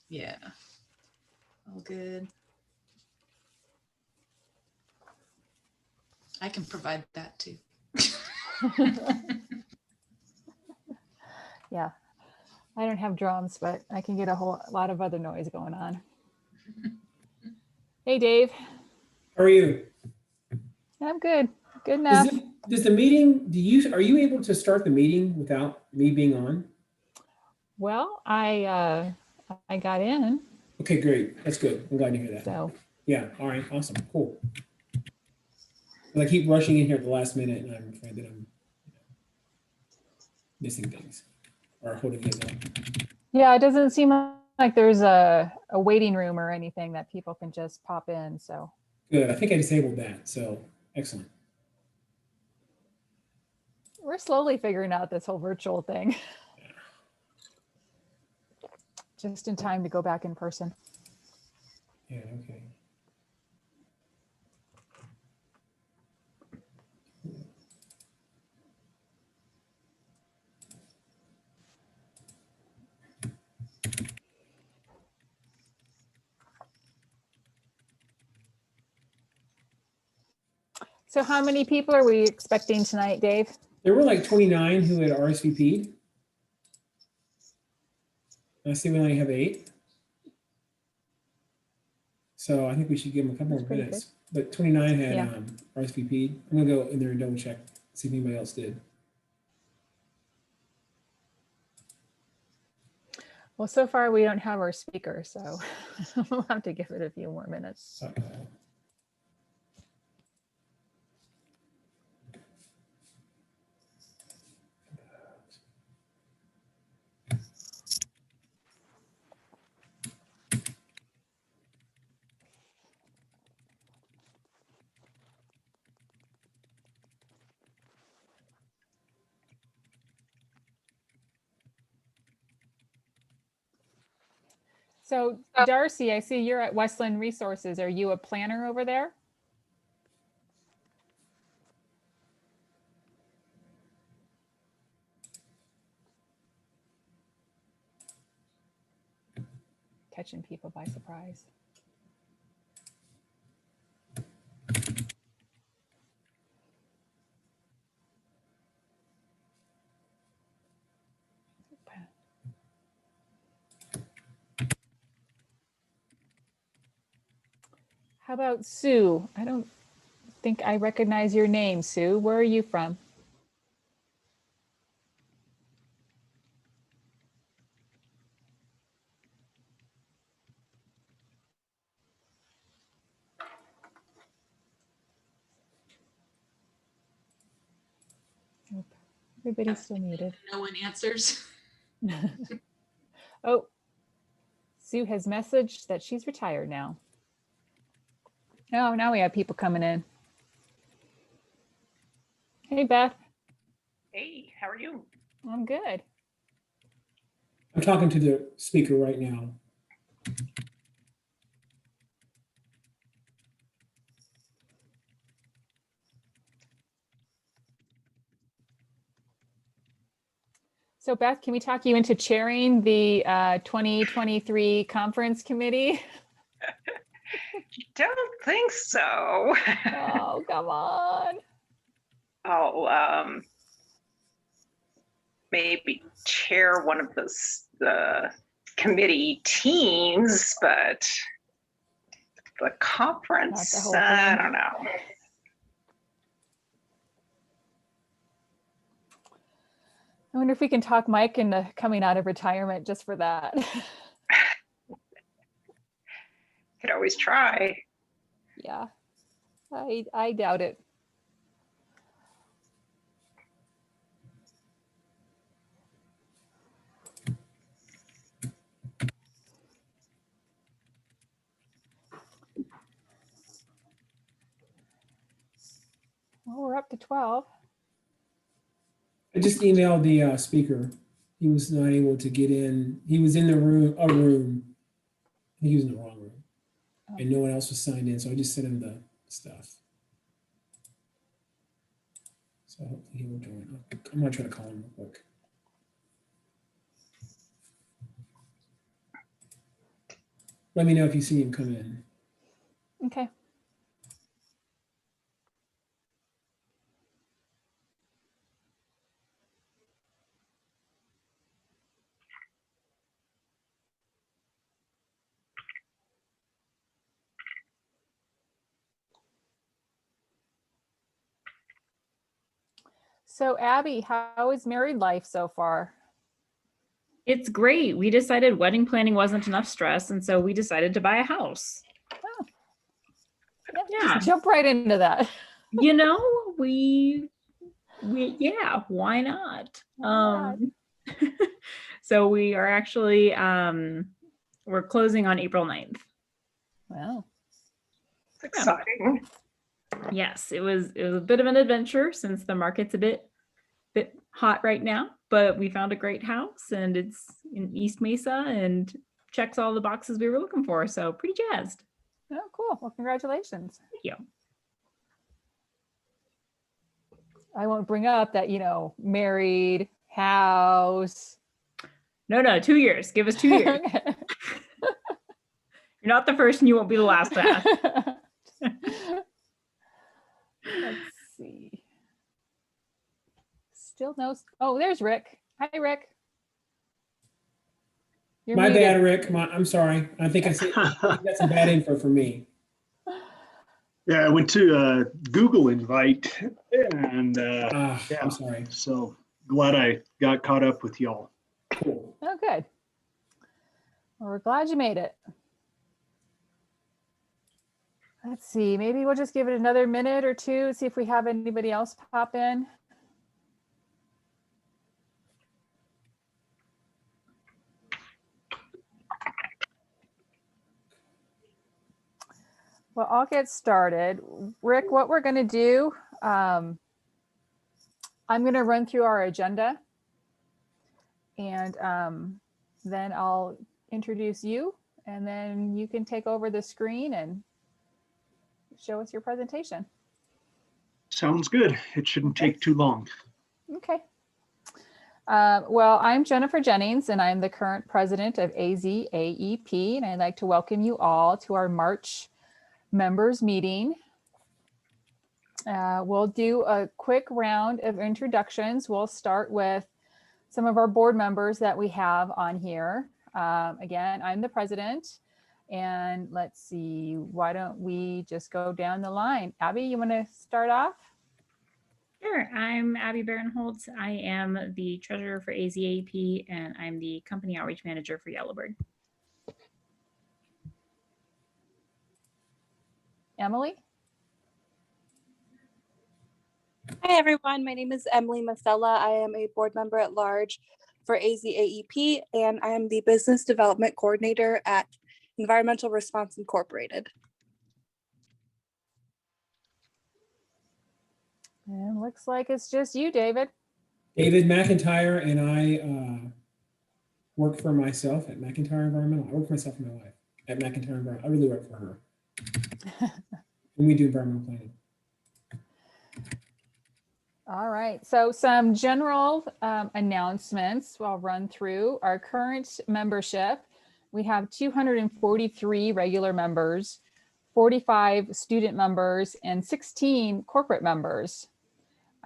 Yeah. All good. I can provide that too. Yeah, I don't have drums, but I can get a whole lot of other noise going on. Hey, Dave. How are you? I'm good. Good enough. Does the meeting, are you able to start the meeting without me being on? Well, I got in. Okay, great. That's good. I'm glad to hear that. So yeah, all right, awesome, cool. But I keep rushing in here at the last minute, and I'm afraid that I'm missing things or holding it up. yeah, it doesn't seem like there's a waiting room or anything that people can just pop in. So Good. I think I disabled that. So excellent. we're slowly figuring out this whole virtual thing. Just in time to go back in person. Yeah, okay. So how many people are we expecting tonight, Dave? There were like 29 who had RSVP'd. I see we only have 8. So I think we should give them a couple more minutes. But 29 had RSVP'd. I'm gonna go in there and double check, see if anybody else did. Well, so far we don't have our speaker, so we'll have to give it a few more minutes. Okay. So Darcy, I see you're at Westland Resources. Are you a planner over there? Catching people by surprise. How about Sue? I don't think I recognize your name, Sue. Where are you from? Nope. Everybody's still muted. No one answers. Oh, Sue has messaged that she's retired now. Oh, now we have people coming in. Hey, Beth. Hey, how are you? I'm good. I'm talking to the speaker right now. So Beth, can we talk you into chairing the 2023 conference committee? Don't think so. Oh, come on. I'll maybe chair one of the committee teams, but the conference, I don't know. I wonder if we can talk Mike into coming out of retirement just for that. Could always try. Yeah, I doubt it. Well, we're up to 12. I just emailed the speaker. He was not able to get in. He was in the room, I think he was in the wrong room. And no one else was signed in, so I just sent him the stuff. So hopefully he will join. I'm gonna try to call him real quick. let me know if you see him come in. Okay. So Abby, how is married life so far? It's great. We decided wedding planning wasn't enough stress, and so we decided to buy a house. Yeah, Yeah. just jump right into that. You know, we yeah, why not? Why So we are actually we're closing on April 9th. Wow. It's exciting. Yes, it was a bit of an adventure since the market's a bit hot right now, but we found a great house and it's in East Mesa and checks all the boxes we were looking for. So pretty jazzed. Oh, cool. Well, congratulations. Thank you. I won't bring up that, married, house. No, 2 years. Give us 2 years. Okay. You're not the first and you won't be the last to ask. Let's see. Still no. Oh, there's Rick. Hi, Rick. You're My muted. bad, Rick. I'm sorry. I think you got some bad info for me. Yeah, I went to Google Invite, and yeah, I'm sorry. so glad I got caught up with y'all. Cool. Oh, good. Well, we're glad you made it. Let's see. Maybe we'll just give it another minute or two, see if we have anybody else pop in. Well, I'll get started. Rick, what we're going to do, I'm going to run through our agenda and then I'll introduce you and then you can take over the screen and show us your presentation. Sounds good. It shouldn't take too long. Okay. Well, I'm Jennifer Jennings and I'm the current president of AZAEP and I'd like to welcome you all to our March members meeting. We'll do a quick round of introductions. We'll start with some of our board members that we have on here. Again, I'm the president and let's see, why don't we just go down the line? Abby, you want to start off? Sure. I'm Abby Barinholtz. I am the treasurer for AZAP and I'm the company outreach manager for Yellowbird. Emily? Hi, everyone. My name is Emily Masella. I am a board member at large for AZAEP, and I am the business development coordinator at Environmental Response Incorporated. And looks like it's just you, David. David McIntyre, and I work for myself at McIntyre Environmental. I work for myself and my wife at McIntyre Environmental. I really work for her. And we do environmental planning. All right, so some general announcements I'll run through. Our current membership, we have 243 regular members, 45 student members, and 16 corporate members.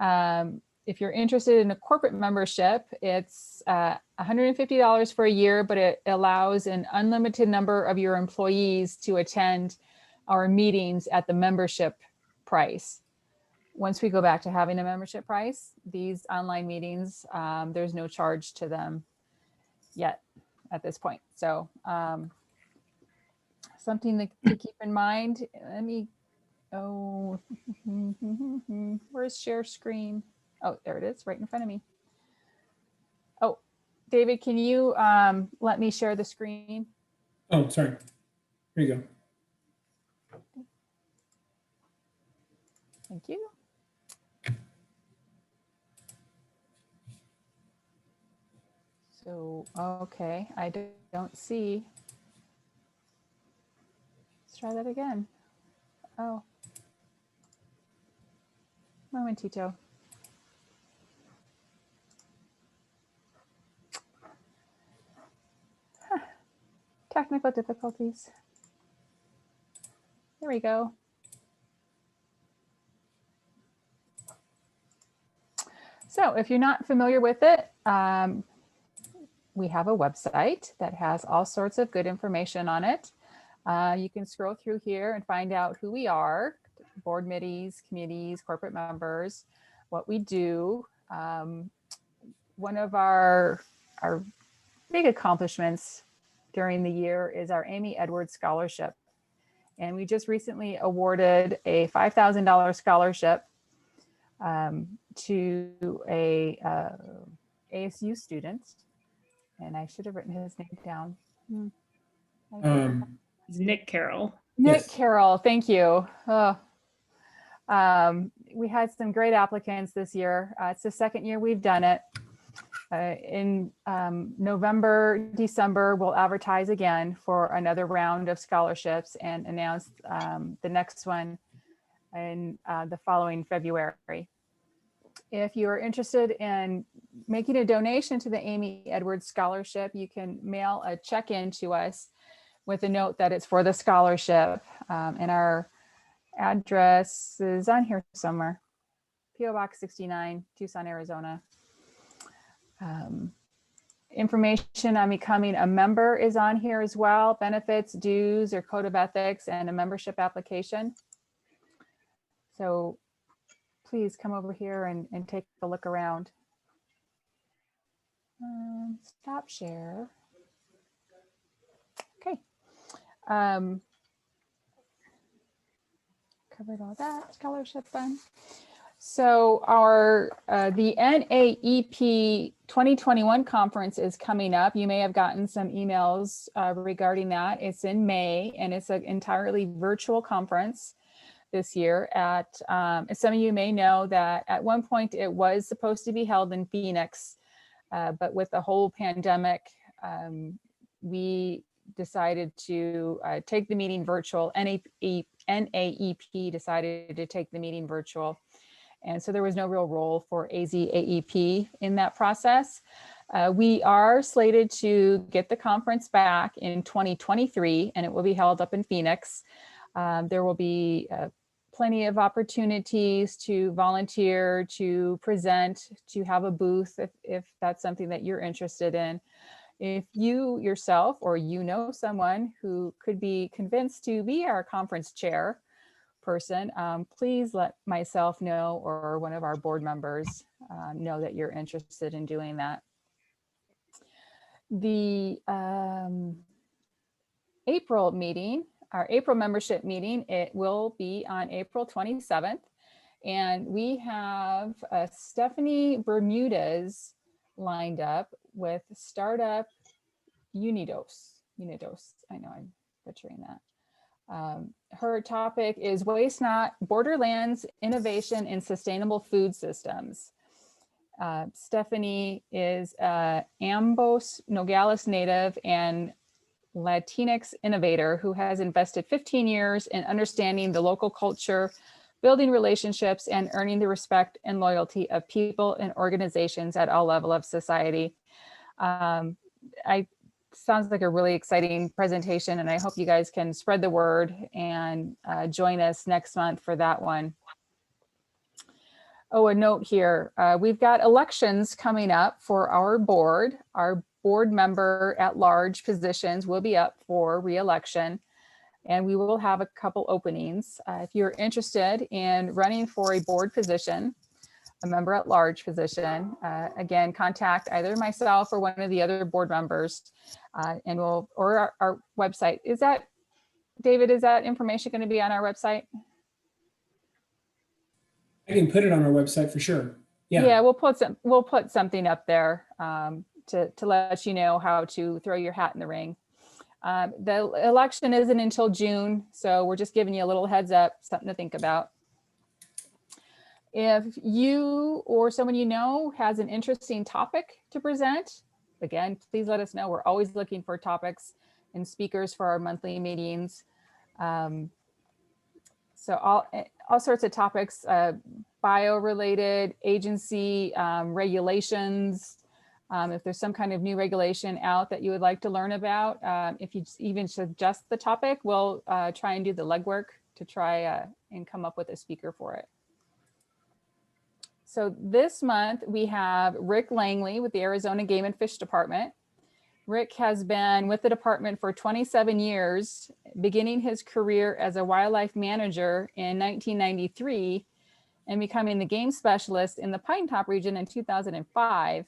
If you're interested in a corporate membership, it's $150 for a year, but it allows an unlimited number of your employees to attend our meetings at the membership price. Once we go back to having a membership price, these online meetings, there's no charge to them yet at this point. So something to keep in mind. Let me, where's share screen? Oh, there it is, right in front of me. Oh, David, can you let me share the screen? Oh, sorry. Here you go. Thank you. So, okay, I don't see. Let's try that again. Oh. Momentito. technical difficulties. There we go. So if you're not familiar with it, we have a website that has all sorts of good information on it. You can scroll through here and find out who we are, board committees, corporate members, what we do. One of our big accomplishments during the year is our Amy Edwards Scholarship. And we just recently awarded a $5,000 scholarship to a ASU student. And I should have written his name down. It's Nick Carroll. Nick Yes. Carroll, thank you. Oh. We had some great applicants this year. It's the second year we've done it. In November, December, we'll advertise again for another round of scholarships and announce the next one in the following February. If you are interested in making a donation to the Amy Edwards Scholarship, you can mail a check in to us with a note that it's for the scholarship. And our address is on here somewhere. PO Box 69, Tucson, Arizona. Information on becoming a member is on here as well. Benefits, dues, or code of ethics, and a membership application. So please come over here and take a look around. Stop share. Okay. Covered all that scholarship fund. So our the NAEP 2021 conference is coming up. You may have gotten some emails regarding that. It's in May, and it's an entirely virtual conference this year. At some of you may know that at one point it was supposed to be held in Phoenix, but with the whole pandemic, we decided to take the meeting virtual. NAEP decided to take the meeting virtual. And so there was no real role for AZAEP in that process. We are slated to get the conference back in 2023, and it will be held up in Phoenix. There will be plenty of opportunities to volunteer, to present, to have a booth if that's something that you're interested in. If you yourself or you know someone who could be convinced to be our conference chair person, please let myself know or one of our board members know that you're interested in doing that. The April meeting, our April membership meeting, it will be on April 27th. And we have Stephanie Bermudez lined up with Startup Unidos. I know I'm butchering that. Her topic is Waste Not, Borderlands, Innovation in Sustainable Food Systems. Stephanie is Ambos Nogales native and Latinx innovator who has invested 15 years in understanding the local culture, building relationships, and earning the respect and loyalty of people and organizations at all levels of society. Sounds like a really exciting presentation, and I hope you guys can spread the word and join us next month for that one. Oh, a note here, we've got elections coming up for our board. Our board member at large positions will be up for re-election, and we will have a couple openings. If you're interested in running for a board position, a member at large position, again, contact either myself or one of the other board members, and or our website. Is that, David, is that information going to be on our website? I can put it on our website for sure. Yeah, we'll put something up there to let you know how to throw your hat in the ring. The election isn't until June, so we're just giving you a little heads up, something to think about. If you or someone you know has an interesting topic to present, again, please let us know. We're always looking for topics and speakers for our monthly meetings. So all sorts of topics, bio-related, agency regulations, If there's some kind of new regulation out that you would like to learn about, if you even suggest the topic, we'll try and do the legwork to try and come up with a speaker for it. So this month we have Rick Langley with the Arizona Game and Fish Department. Rick has been with the department for 27 years, beginning his career as a wildlife manager in 1993 and becoming the game specialist in the Pine Top region in 2005,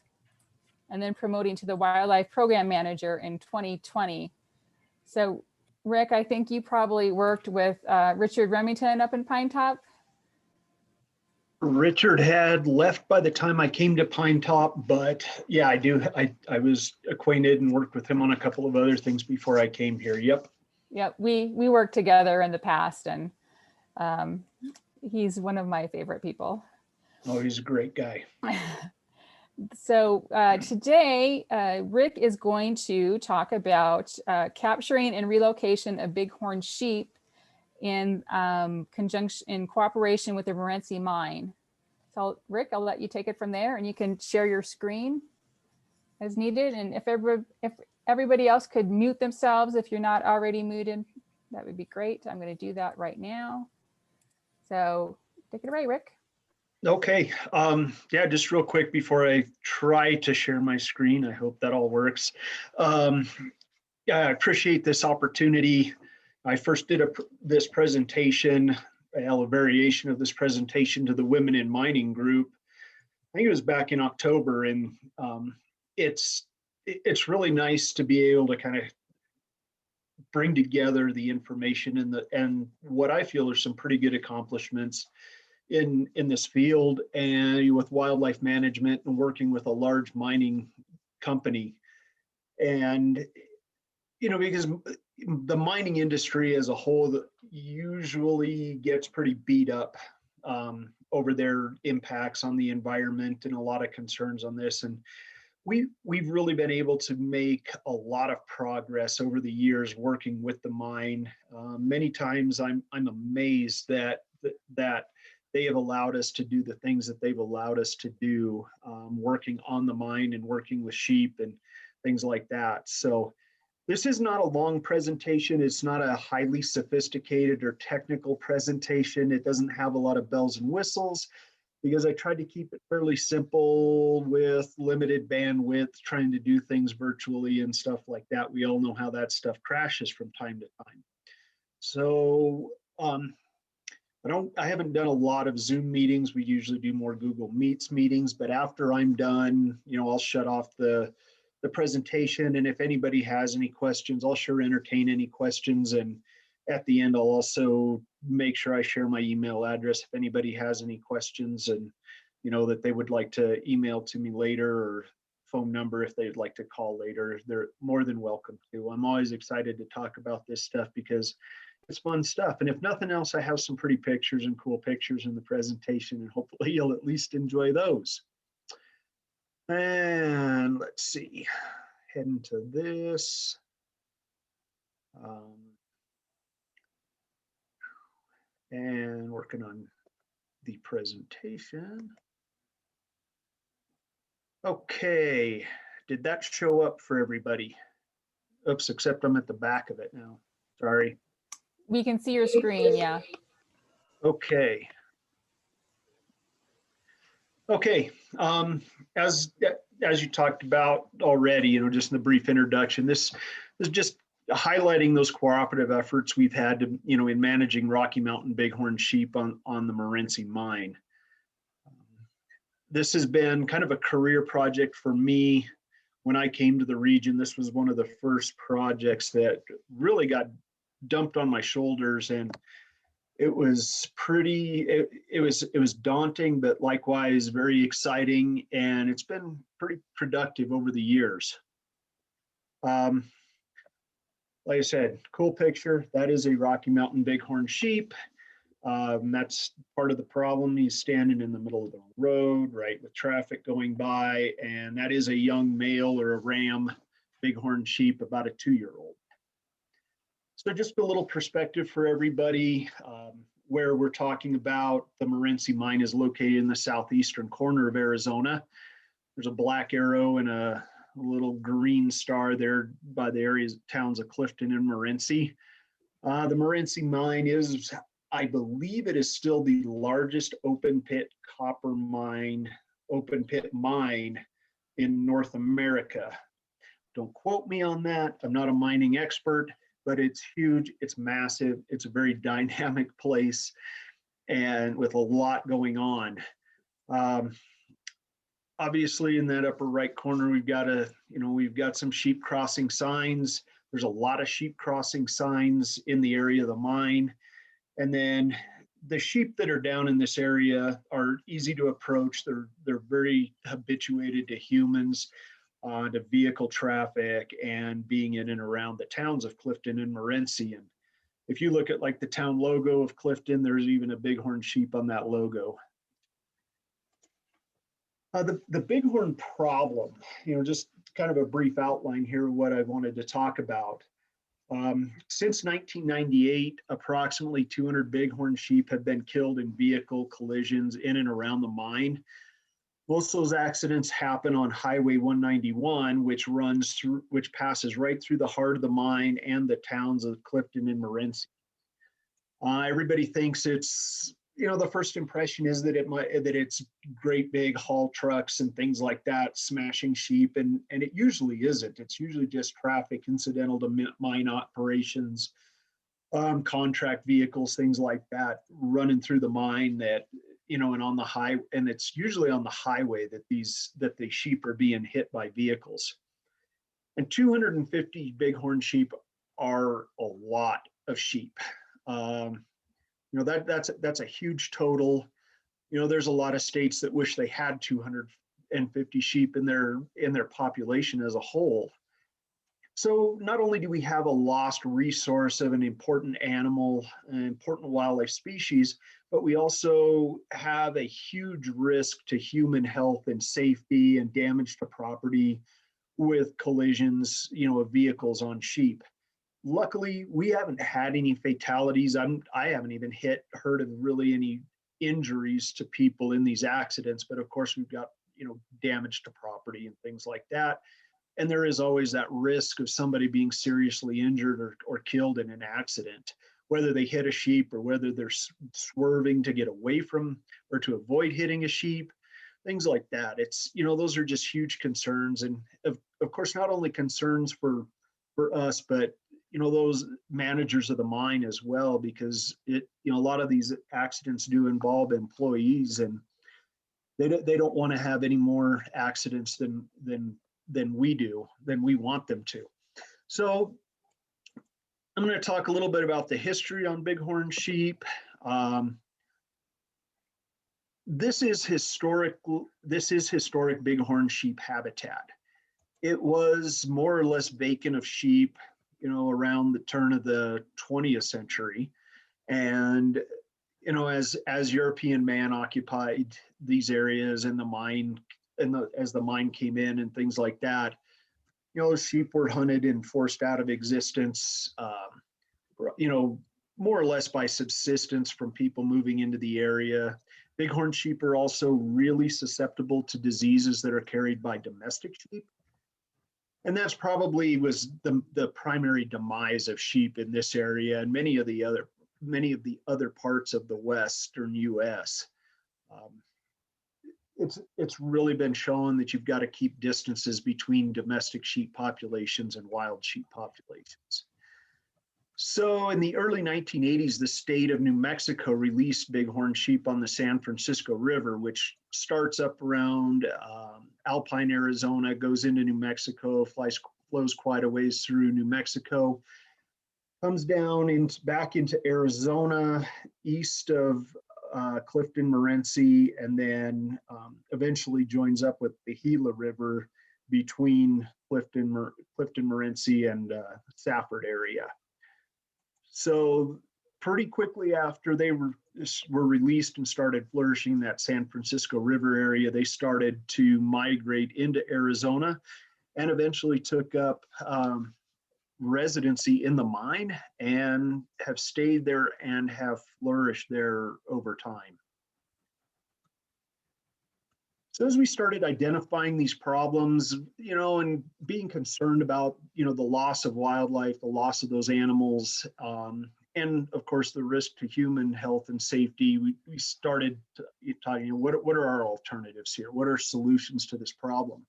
and then promoting to the wildlife program manager in 2020. So Rick, I think you probably worked with Richard Remington up in Pine Top. Richard had left by the time I came to Pine Top, but yeah, I do. I was acquainted and worked with him on a couple of other things before I came here. Yep. Yep, we worked together in the past, and he's one of my favorite people. Oh, he's a great guy. So today, Rick is going to talk about capturing and relocation of bighorn sheep in cooperation with the Morenci Mine. So Rick, I'll let you take it from there, and you can share your screen as needed. And if everybody else could mute themselves if you're not already muted, that would be great. I'm going to do that right now. So take it away, Rick. Okay. Yeah, just real quick before I try to share my screen, I hope that all works. Yeah, I appreciate this opportunity. I first did this presentation, a variation of this presentation to the Women in Mining group. I think it was back in October, and it's really nice to be able to kind of bring together the information and what I feel are some pretty good accomplishments in this field and with wildlife management and working with a large mining company. And because the mining industry as a whole usually gets pretty beat up over their impacts on the environment and a lot of concerns on this. And we've really been able to make a lot of progress over the years working with the mine. Many times I'm amazed that they have allowed us to do the things that they've allowed us to do, working on the mine and working with sheep and things like that. So this is not a long presentation. It's not a highly sophisticated or technical presentation. It doesn't have a lot of bells and whistles because I tried to keep it fairly simple with limited bandwidth, trying to do things virtually and stuff like that. We all know how that stuff crashes from time to time. So I haven't done a lot of Zoom meetings. We usually do more Google Meets meetings, but after I'm done, I'll shut off the presentation. And if anybody has any questions, I'll sure entertain any questions. And at the end, I'll also make sure I share my email address if anybody has any questions and, that they would like to email to me later, or phone number if they'd like to call later. They're more than welcome to. I'm always excited to talk about this stuff because it's fun stuff. And if nothing else, I have some pretty pictures and cool pictures in the presentation, and hopefully you'll at least enjoy those. And let's see, heading to this. And working on the presentation. Okay, did that show up for everybody? Oops, except I'm at the back of it now. Sorry. We can see your screen, yeah. Okay. Okay, as you talked about already, just in the brief introduction, this is just highlighting those cooperative efforts we've had to, in managing Rocky Mountain bighorn sheep on the Morenci Mine. This has been kind of a career project for me. When I came to the region, this was one of the first projects that really got dumped on my shoulders, and it was it was daunting, but likewise very exciting, and it's been pretty productive over the years. Like I said, cool picture. That is a Rocky Mountain bighorn sheep. That's part of the problem. He's standing in the middle of the road, right, with traffic going by, and that is a young male or a ram bighorn sheep, about a 2-year-old. So just a little perspective for everybody, where we're talking about. The Morenci Mine is located in the southeastern corner of Arizona. There's a black arrow and a little green star there by the areas, towns of Clifton and Morenci. The Morenci Mine is, I believe it is still the largest open pit copper mine, open pit mine in North America. Don't quote me on that. I'm not a mining expert, but it's huge, it's massive, it's a very dynamic place and with a lot going on. Obviously in that upper right corner, we've got some sheep crossing signs. There's a lot of sheep crossing signs in the area of the mine. And then the sheep that are down in this area are easy to approach. They're very habituated to humans, to vehicle traffic and being in and around the towns of Clifton and Morenci. And if you look at like the town logo of Clifton, there's even a bighorn sheep on that logo. The bighorn problem, just kind of a brief outline here of what I wanted to talk about. Since 1998, approximately 200 bighorn sheep have been killed in vehicle collisions in and around the mine. Most of those accidents happen on Highway 191, which passes right through the heart of the mine and the towns of Clifton and Morenci. Everybody thinks it's, the first impression is that it's great big haul trucks and things like that smashing sheep, and it usually isn't. It's usually just traffic incidental to mine operations, contract vehicles, things like that, running through the mine that, and on the high, and it's usually on the highway that the sheep are being hit by vehicles. And 250 bighorn sheep are a lot of sheep. That's a huge total. There's a lot of states that wish they had 250 sheep in their population as a whole. So not only do we have a lost resource of an important animal, an important wildlife species, but we also have a huge risk to human health and safety and damage to property with collisions, of vehicles on sheep. Luckily, we haven't had any fatalities. I haven't even heard of really any injuries to people in these accidents, but of course we've got, damage to property and things like that. And there is always that risk of somebody being seriously injured or killed in an accident, whether they hit a sheep or whether they're swerving to get away from or to avoid hitting a sheep, things like that. It's, those are just huge concerns. And of course, not only concerns for us, but those managers of the mine as well, because a lot of these accidents do involve employees, and they don't want to have any more accidents than we want them to. So I'm going to talk a little bit about the history on bighorn sheep. This is historic bighorn sheep habitat. It was more or less vacant of sheep, around the turn of the 20th century. And, as European man occupied these areas in the mine, as the mine came in and things like that, sheep were hunted and forced out of existence, more or less by subsistence from people moving into the area. Bighorn sheep are also really susceptible to diseases that are carried by domestic sheep. And that's probably was the primary demise of sheep in this area and many of the other parts of the Western U.S. It's really been shown that you've got to keep distances between domestic sheep populations and wild sheep populations. So in the early 1980s, the state of New Mexico released bighorn sheep on the San Francisco River, which starts up around Alpine, Arizona, goes into New Mexico, flows quite a ways through New Mexico, comes down back into Arizona, east of Clifton, Morenci, and then eventually joins up with the Gila River between Clifton, Morenci, and Safford area. So pretty quickly after they were released and started flourishing in that San Francisco River area, they started to migrate into Arizona and eventually took up residency in the mine and have stayed there and have flourished there over time. So as we started identifying these problems, and being concerned about, the loss of wildlife, the loss of those animals, and of course the risk to human health and safety, we started talking, what are our alternatives here? What are solutions to this problem?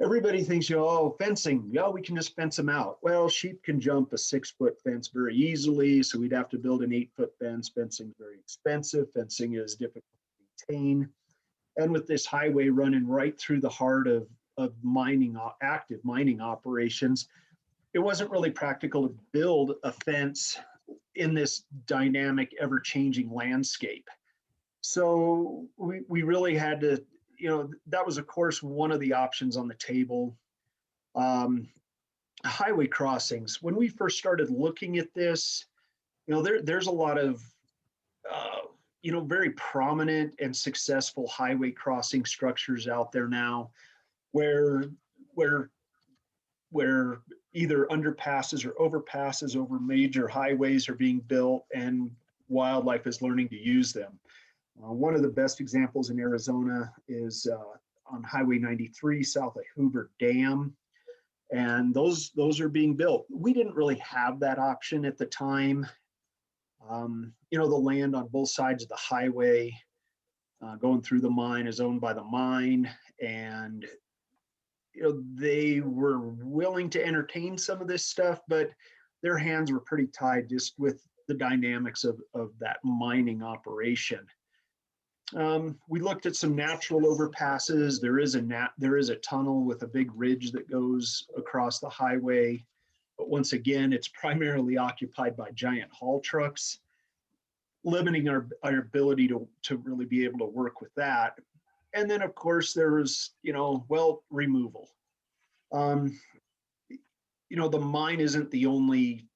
Everybody thinks, oh, fencing, we can just fence them out. Well, sheep can jump a 6-foot fence very easily, so we'd have to build an 8-foot fence. Fencing is very expensive. Fencing is difficult to maintain. And with this highway running right through the heart of active mining operations, it wasn't really practical to build a fence in this dynamic, ever-changing landscape. So we really had to, that was, of course, one of the options on the table. Highway crossings. When we first started looking at this, there's a lot of very prominent and successful highway crossing structures out there now, where either underpasses or overpasses over major highways are being built, and wildlife is learning to use them. One of the best examples in Arizona is on Highway 93 south of Hoover Dam, and those are being built. We didn't really have that option at the time. The land on both sides of the highway going through the mine is owned by the mine, and they were willing to entertain some of this stuff, but their hands were pretty tied just with the dynamics of that mining operation. We looked at some natural overpasses. There is a tunnel with a big ridge that goes across the highway, but once again, it's primarily occupied by giant haul trucks, limiting our ability to really be able to work with that. And then, of course, there was, removal. The mine isn't the only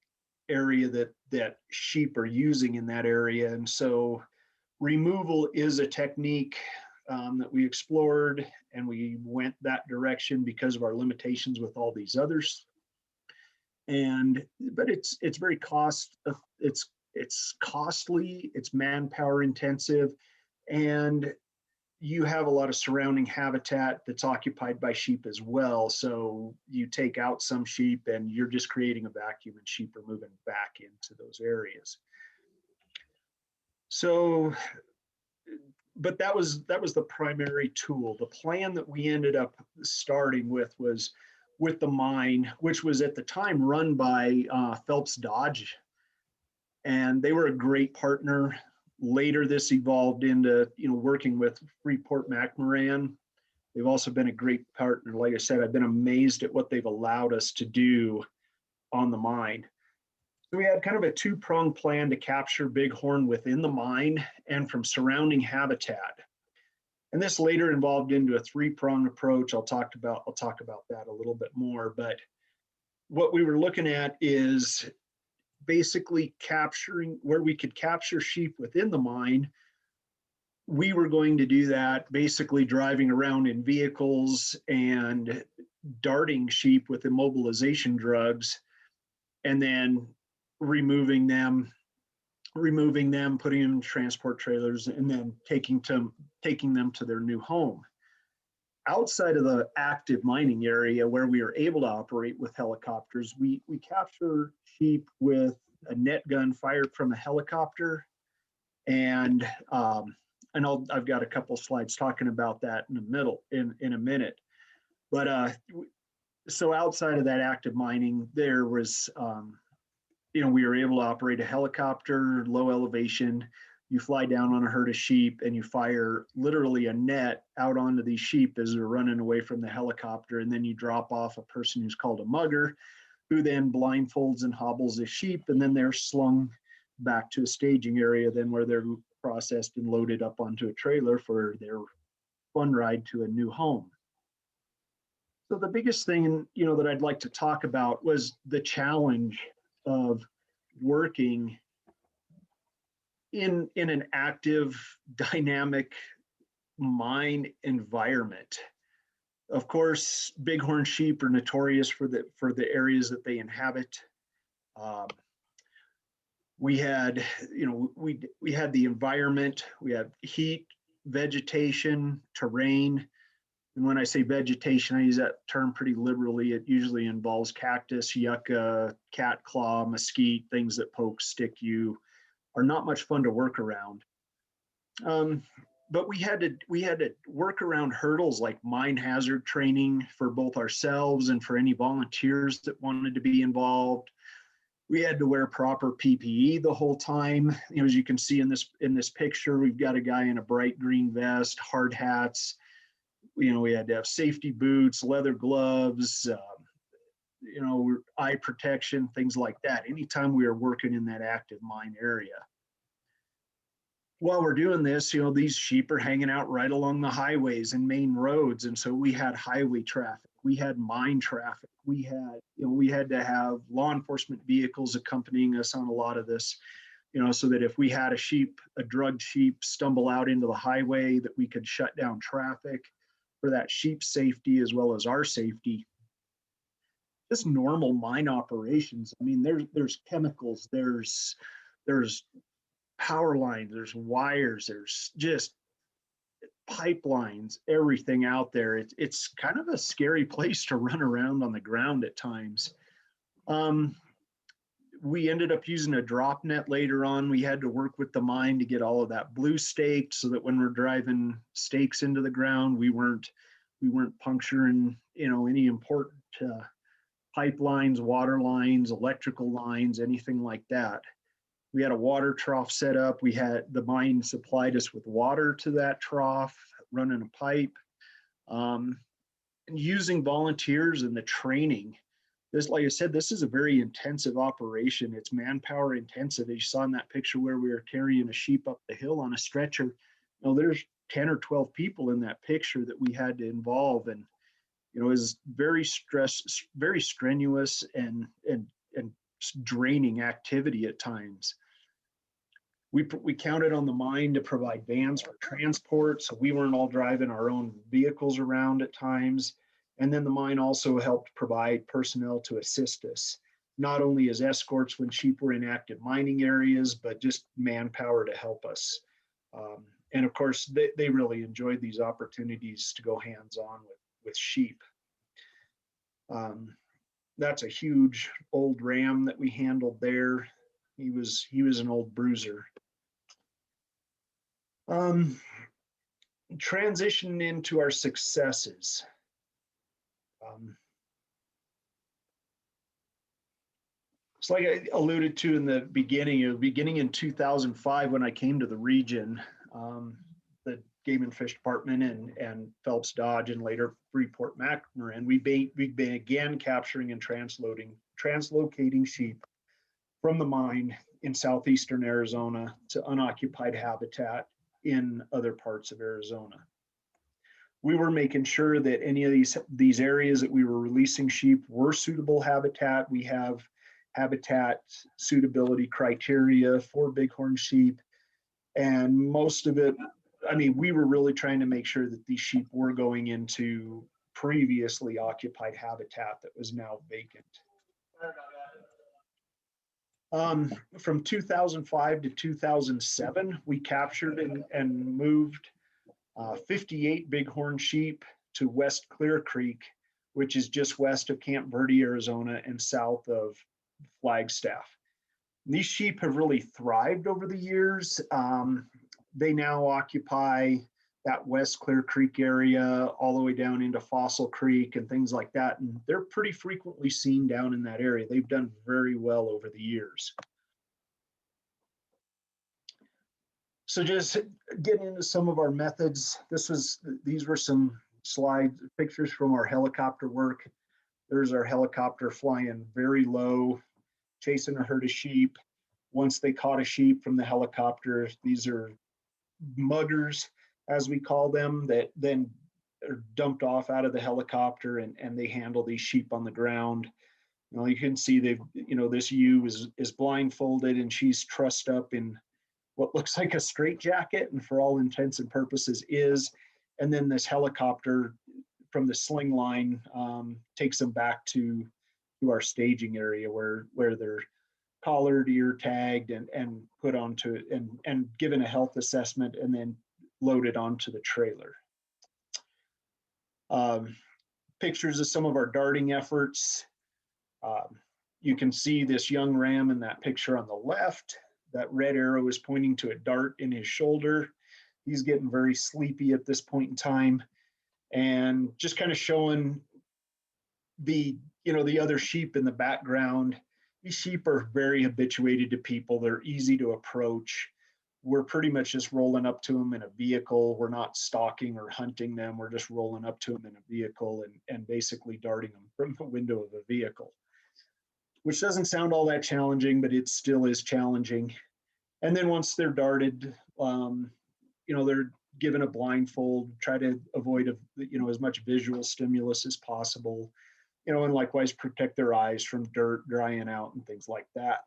area that sheep are using in that area, and so removal is a technique that we explored, and we went that direction because of our limitations with all these others. But it's very it's costly, it's manpower intensive, and you have a lot of surrounding habitat that's occupied by sheep as well. So you take out some sheep and you're just creating a vacuum, and sheep are moving back into those areas. So, but that was the primary tool. The plan that we ended up starting with was with the mine, which was at the time run by Phelps Dodge, and they were a great partner. Later, this evolved into working with Freeport-McMoRan. They've also been a great partner. Like I said, I've been amazed at what they've allowed us to do on the mine. So we had kind of a two-pronged plan to capture bighorn within the mine and from surrounding habitat. And this later evolved into a three-pronged approach. I'll talk about that a little bit more. But what we were looking at is basically capturing where we could capture sheep within the mine. We were going to do that basically driving around in vehicles and darting sheep with immobilization drugs, and then removing them, putting them in transport trailers, and then taking them to their new home. Outside of the active mining area where we are able to operate with helicopters, we capture sheep with a net gun fired from a helicopter, and I've got a couple slides talking about that in a minute. But so outside of that active mining, there was we were able to operate a helicopter, low elevation. You fly down on a herd of sheep and you fire literally a net out onto these sheep as they're running away from the helicopter. And then you drop off a person who's called a mugger, who then blindfolds and hobbles the sheep. And then they're slung back to a staging area, then where they're processed and loaded up onto a trailer for their fun ride to a new home. So the biggest thing, that I'd like to talk about was the challenge of working in an active, dynamic mine environment. Of course, bighorn sheep are notorious for the areas that they inhabit. We had, we had the environment, we had heat, vegetation, terrain. And when I say vegetation, I use that term pretty liberally. It usually involves cactus, yucca, cat claw, mesquite, things that poke, stick you, are not much fun to work around. But we had to work around hurdles like mine hazard training for both ourselves and for any volunteers that wanted to be involved. We had to wear proper PPE the whole time. You know, as you can see in this picture, we've got a guy in a bright green vest, hard hats. You know, we had to have safety boots, leather gloves, you know, eye protection, things like that, anytime we were working in that active mine area. While we're doing this, you know, these sheep are hanging out right along the highways and main roads. And so we had highway traffic, we had mine traffic, we had, you know, we had to have law enforcement vehicles accompanying us on a lot of this, you know, so that if we had a drugged sheep stumble out into the highway, that we could shut down traffic for that sheep's safety as well as our safety. Just normal mine operations. I mean, there's chemicals, there's power lines, there's wires, there's just pipelines, everything out there. It's kind of a scary place to run around on the ground at times. We ended up using a drop net later on. We had to work with the mine to get all of that blue staked so that when we're driving stakes into the ground, we weren't puncturing, you know, any important pipelines, water lines, electrical lines, anything like that. We had a water trough set up. We had the mine supplied us with water to that trough, running a pipe, and using volunteers and the training. This, like I said, this is a very intensive operation. It's manpower intensive. As you saw in that picture where we were carrying a sheep up the hill on a stretcher, you know, there's 10 or 12 people in that picture that we had to involve. And, you know, it was very strenuous and draining activity at times. We counted on the mine to provide vans for transport, so we weren't all driving our own vehicles around at times. And then the mine also helped provide personnel to assist us, not only as escorts when sheep were in active mining areas, but just manpower to help us. And of course, they really enjoyed these opportunities to go hands-on with sheep. That's a huge old ram that we handled there. He was an old bruiser. Transition into our successes. It's like I alluded to in the beginning in 2005 when I came to the region, the Game and Fish Department and Phelps Dodge and later Freeport McMoran, we began capturing and translocating sheep from the mine in southeastern Arizona to unoccupied habitat in other parts of Arizona. We were making sure that any of these areas that we were releasing sheep were suitable habitat. We have habitat suitability criteria for bighorn sheep, and most of it, I mean, we were really trying to make sure that these sheep were going into previously occupied habitat that was now vacant. From 2005 to 2007, we captured and moved 58 bighorn sheep to West Clear Creek, which is just west of Camp Verde, Arizona, and south of Flagstaff. These sheep have really thrived over the years. They now occupy that West Clear Creek area all the way down into Fossil Creek and things like that. And they're pretty frequently seen down in that area. They've done very well over the years. So just getting into some of our methods, these were some slides, pictures from our helicopter work. There's our helicopter flying very low, chasing a herd of sheep. Once they caught a sheep from the helicopter, these are muggers, as we call them, that then are dumped off out of the helicopter and they handle these sheep on the ground. You know, you can see this ewe is blindfolded and she's trussed up in what looks like a straitjacket, and for all intents and purposes is. And then this helicopter from the sling line takes them back to our staging area where they're collared, ear tagged, and put onto and given a health assessment, and then loaded onto the trailer. Pictures of some of our darting efforts. You can see this young ram in that picture on the left. That red arrow is pointing to a dart in his shoulder. He's getting very sleepy at this point in time, and just kind of showing the other sheep in the background. These sheep are very habituated to people. They're easy to approach. We're pretty much just rolling up to them in a vehicle. We're not stalking or hunting them. We're just rolling up to them in a vehicle and basically darting them from the window of a vehicle, which doesn't sound all that challenging, but it still is challenging. And then once they're darted, they're given a blindfold, try to avoid as much visual stimulus as possible, and likewise protect their eyes from dirt drying out and things like that.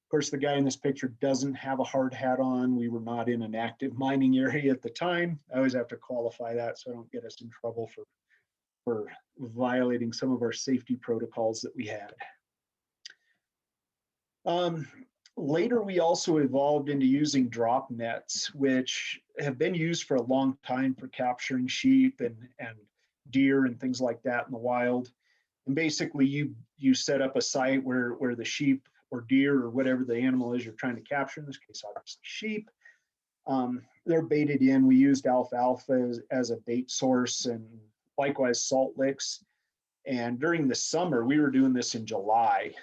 Of course, the guy in this picture doesn't have a hard hat on. We were not in an active mining area at the time. I always have to qualify that so I don't get us in trouble for violating some of our safety protocols that we had. Later, we also evolved into using drop nets, which have been used for a long time for capturing sheep and deer and things like that in the wild. And basically, you set up a site where the sheep or deer or whatever the animal is you're trying to capture, in this case, obviously sheep, they're baited in. We used alfalfa as a bait source, and likewise salt licks. And during the summer, we were doing this in July,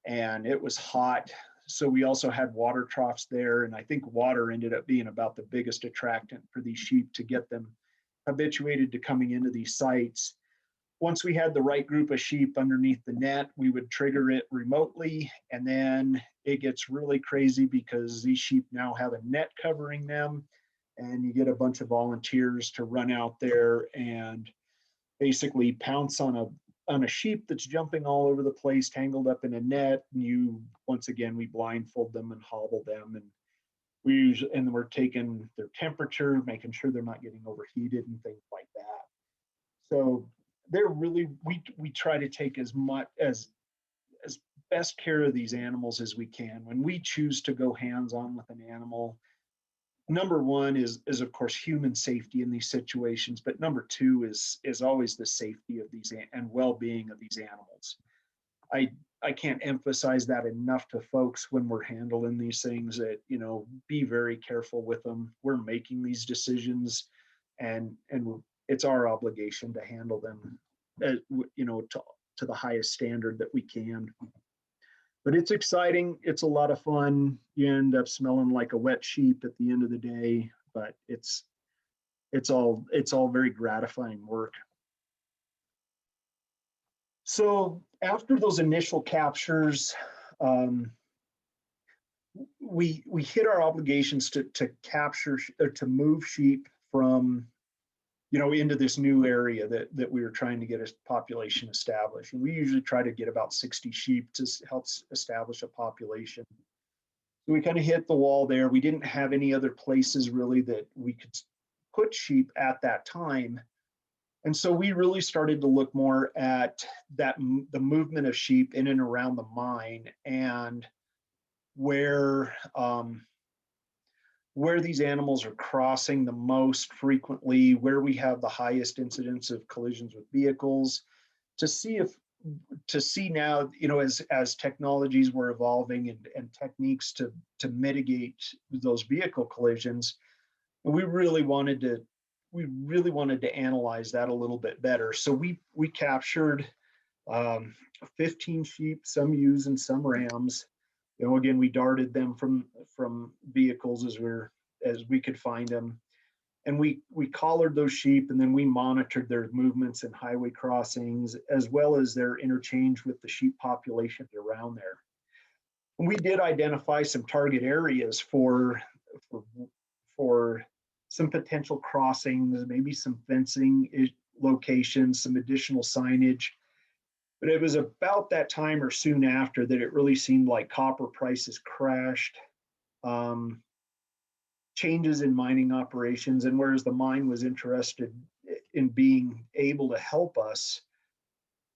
and it was hot. So we also had water troughs there, and I think water ended up being about the biggest attractant for these sheep to get them habituated to coming into these sites. Once we had the right group of sheep underneath the net, we would trigger it remotely, and then it gets really crazy because these sheep now have a net covering them, and you get a bunch of volunteers to run out there and basically pounce on a sheep that's jumping all over the place, tangled up in a net. And once again, we blindfold them and hobble them, and we're taking their temperature, making sure they're not getting overheated and things like that. So they're really, we try to take as best care of these animals as we can. When we choose to go hands-on with an animal, number one is of course human safety in these situations, but number two is always the safety of these and well-being of these animals. I can't emphasize that enough to folks when we're handling these things, that be very careful with them. We're making these decisions, and it's our obligation to handle them to the highest standard that we can. But it's exciting. It's a lot of fun. You end up smelling like a wet sheep at the end of the day, but it's all very gratifying work. So after those initial captures, we hit our obligations to capture or to move sheep from into this new area that we were trying to get a population established. And we usually try to get about 60 sheep to help establish a population. So we kind of hit the wall there. We didn't have any other places really that we could put sheep at that time. And so we really started to look more at the movement of sheep in and around the mine, and where these animals are crossing the most frequently, where we have the highest incidence of collisions with vehicles, to see now, as technologies were evolving and techniques to mitigate those vehicle collisions, we really wanted to analyze that a little bit better. So we captured 15 sheep, some ewes and some rams. Again, we darted them from vehicles as we could find them, and we collared those sheep, and then we monitored their movements in highway crossings as well as their interchange with the sheep population around there. And we did identify some target areas for some potential crossings, maybe some fencing locations, some additional signage. But it was about that time or soon after that it really seemed like copper prices crashed, changes in mining operations, and whereas the mine was interested in being able to help us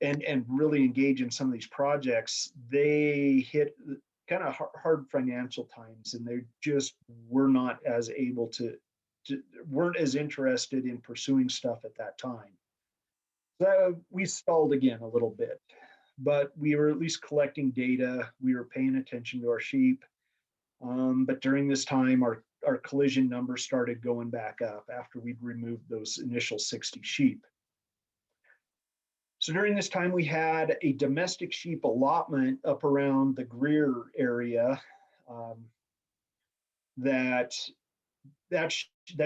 and really engage in some of these projects, they hit kind of hard financial times, and they just were not as able to weren't as interested in pursuing stuff at that time. So we stalled again a little bit, but we were at least collecting data. We were paying attention to our sheep. But during this time, our collision numbers started going back up after we'd removed those initial 60 sheep. So during this time, we had a domestic sheep allotment up around the Greer area. That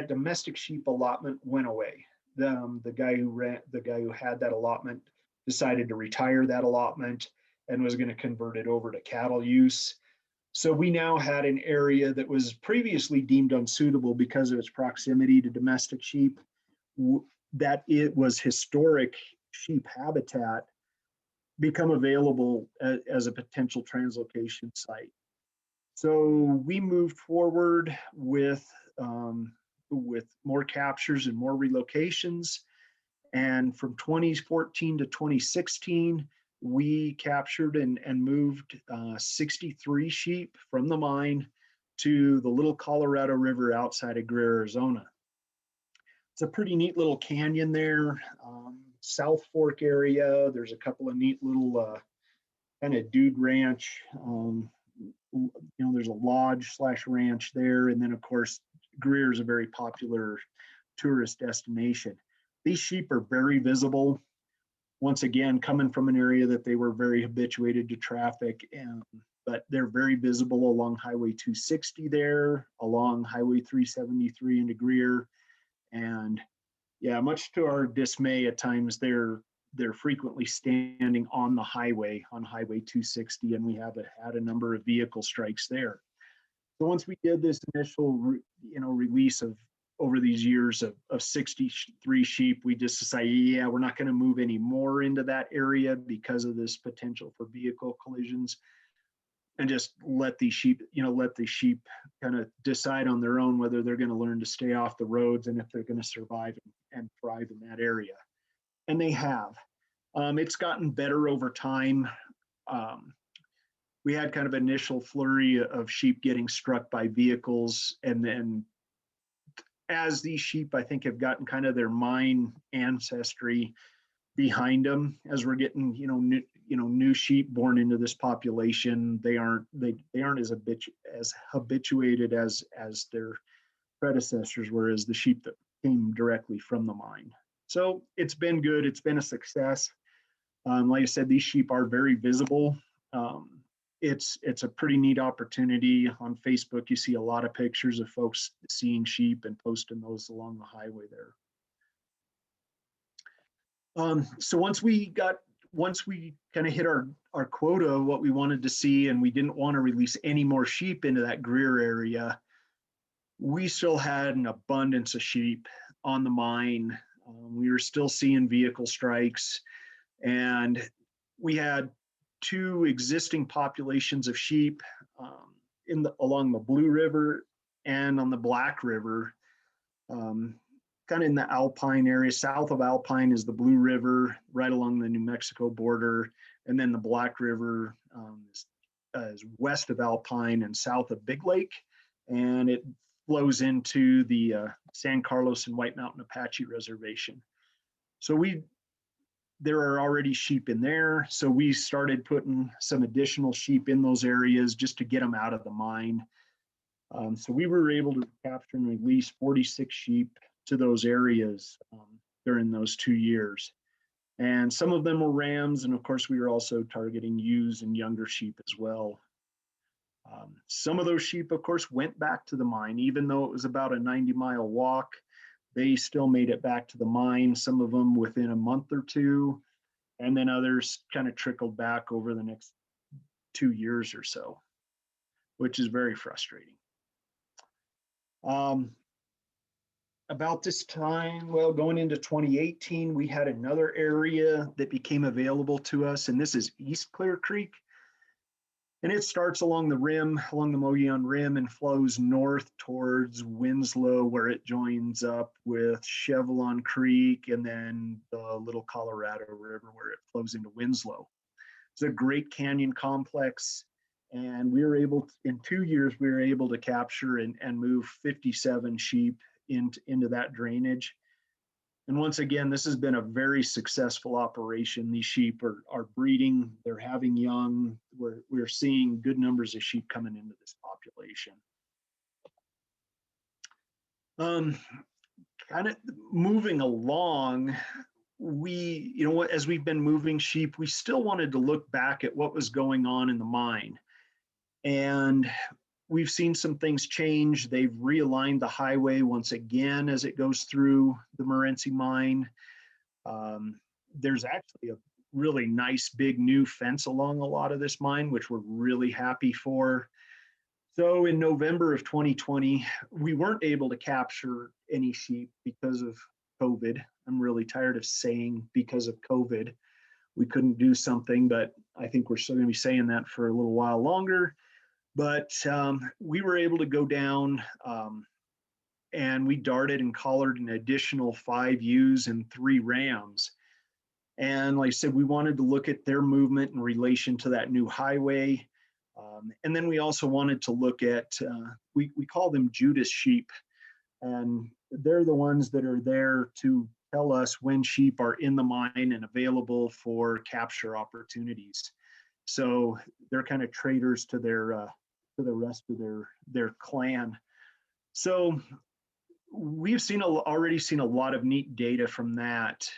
domestic sheep allotment went away. The guy who had that allotment decided to retire that allotment and was going to convert it over to cattle use. So we now had an area that was previously deemed unsuitable because of its proximity to domestic sheep, that it was historic sheep habitat, become available as a potential translocation site. So we moved forward with more captures and more relocations. And from 2014 to 2016, we captured and moved 63 sheep from the mine to the Little Colorado River outside of Greer, Arizona. It's a pretty neat little canyon there, South Fork area. There's a couple of neat little kind of dude ranch. There's a lodge / ranch there. And then of course, Greer is a very popular tourist destination. These sheep are very visible. Once again, coming from an area that they were very habituated to traffic, but they're very visible along Highway 260 there, along Highway 373 into Greer. And yeah, much to our dismay, at times they're frequently standing on the highway, on Highway 260, and we have had a number of vehicle strikes there. So once we did this initial release of over these years of 63 sheep, we just decided, yeah, we're not going to move any more into that area because of this potential for vehicle collisions, and just let these sheep kind of decide on their own whether they're going to learn to stay off the roads and if they're going to survive and thrive in that area. And they have. It's gotten better over time. We had kind of initial flurry of sheep getting struck by vehicles, and then as these sheep, I think, have gotten kind of their mine ancestry behind them, as we're getting new sheep born into this population, they aren't as habituated as their predecessors were, as the sheep that came directly from the mine. So it's been good. It's been a success. Like I said, these sheep are very visible. It's a pretty neat opportunity. On Facebook, you see a lot of pictures of folks seeing sheep and posting those along the highway there. So once we kind of hit our quota of what we wanted to see, and we didn't want to release any more sheep into that Greer area, we still had an abundance of sheep on the mine. We were still seeing vehicle strikes, and we had 2 existing populations of sheep along the Blue River and on the Black River, kind of in the Alpine area. South of Alpine is the Blue River, right along the New Mexico border, and then the Black River is west of Alpine and south of Big Lake, and it flows into the San Carlos and White Mountain Apache Reservation. So there are already sheep in there, so we started putting some additional sheep in those areas just to get them out of the mine. So we were able to capture and release 46 sheep to those areas during those 2 years. And some of them were rams, and of course we were also targeting ewes and younger sheep as well. Some of those sheep, of course, went back to the mine, even though it was about a 90-mile walk. They still made it back to the mine, some of them within a month or 2, and then others kind of trickled back over the next 2 years or so, which is very frustrating. About this time, well, going into 2018, we had another area that became available to us, and this is East Clear Creek. And it starts along the rim, along the Mogollon Rim, and flows north towards Winslow, where it joins up with Chevelon Creek and then the Little Colorado River, where it flows into Winslow. It's a great canyon complex, and we were able to, in 2 years, we were able to capture and move 57 sheep into that drainage. And once again, this has been a very successful operation. These sheep are breeding, they're having young. We're seeing good numbers of sheep coming into this population. Kind of moving along, as we've been moving sheep, we still wanted to look back at what was going on in the mine. And we've seen some things change. They've realigned the highway once again as it goes through the Morenci Mine. There's actually a really nice big new fence along a lot of this mine, which we're really happy for. So in November of 2020, we weren't able to capture any sheep because of COVID. I'm really tired of saying because of COVID, we couldn't do something, but I think we're still going to be saying that for a little while longer. But we were able to go down and we darted and collared an additional 5 ewes and 3 rams. And like I said, we wanted to look at their movement in relation to that new highway. And then we also wanted to look at, we call them Judas sheep. And they're the ones that are there to tell us when sheep are in the mine and available for capture opportunities. So they're kind of traitors to the rest of their clan. So we've already seen a lot of neat data from that.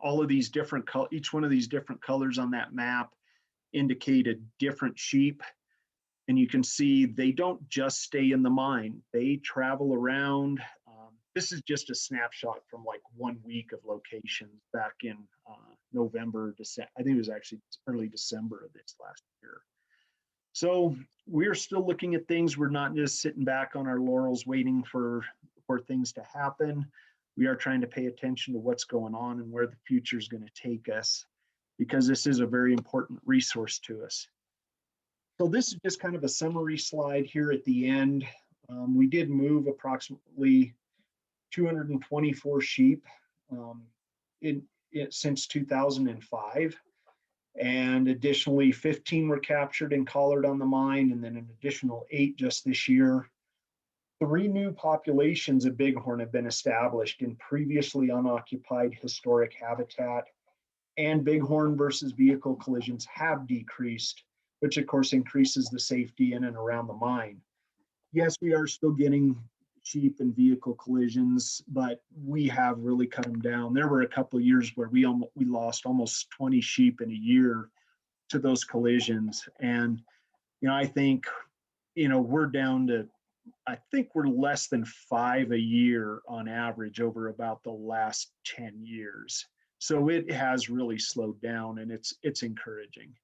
All of these different, each one of these different colors on that map indicate a different sheep. And you can see they don't just stay in the mine, they travel around. This is just a snapshot from like 1 week of locations back in November, December. I think it was actually early December of this last year. So we're still looking at things. We're not just sitting back on our laurels waiting for things to happen. We are trying to pay attention to what's going on and where the future is going to take us, because this is a very important resource to us. So this is just kind of a summary slide here at the end. We did move approximately 224 sheep since 2005. And additionally, 15 were captured and collared on the mine, and then an additional 8 just this year. 3 new populations of bighorn have been established in previously unoccupied historic habitat, and bighorn versus vehicle collisions have decreased, which of course increases the safety in and around the mine. Yes, we are still getting sheep and vehicle collisions, but we have really cut them down. There were a couple of years where we lost almost 20 sheep in a year to those collisions. And, I think, we're down to, I think we're less than 5 a year on average over about the last 10 years. So it has really slowed down, and it's encouraging.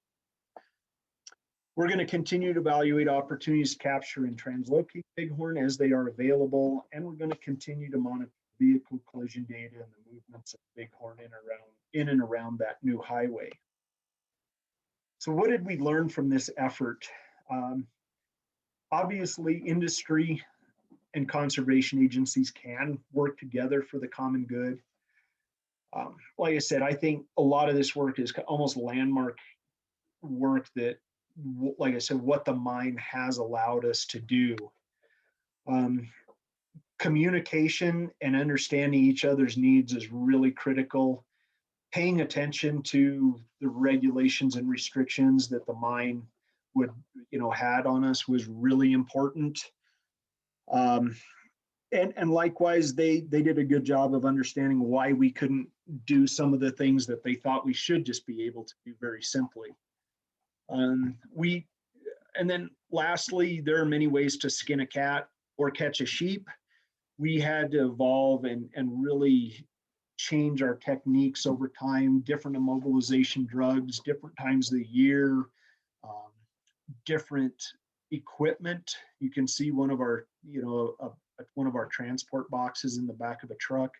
We're going to continue to evaluate opportunities to capture and translocate bighorn as they are available, and we're going to continue to monitor vehicle collision data and the movements of bighorn in and around that new highway. So what did we learn from this effort? Obviously, industry and conservation agencies can work together for the common good. Like I said, I think a lot of this work is almost landmark work that, like I said, what the mine has allowed us to do. Communication and understanding each other's needs is really critical. Paying attention to the regulations and restrictions that the mine had on us was really important. And likewise, they did a good job of understanding why we couldn't do some of the things that they thought we should just be able to do very simply. And then lastly, there are many ways to skin a cat or catch a sheep. We had to evolve and really change our techniques over time, different immobilization drugs, different times of the year, different equipment. You can see one of our, one of our transport boxes in the back of a truck.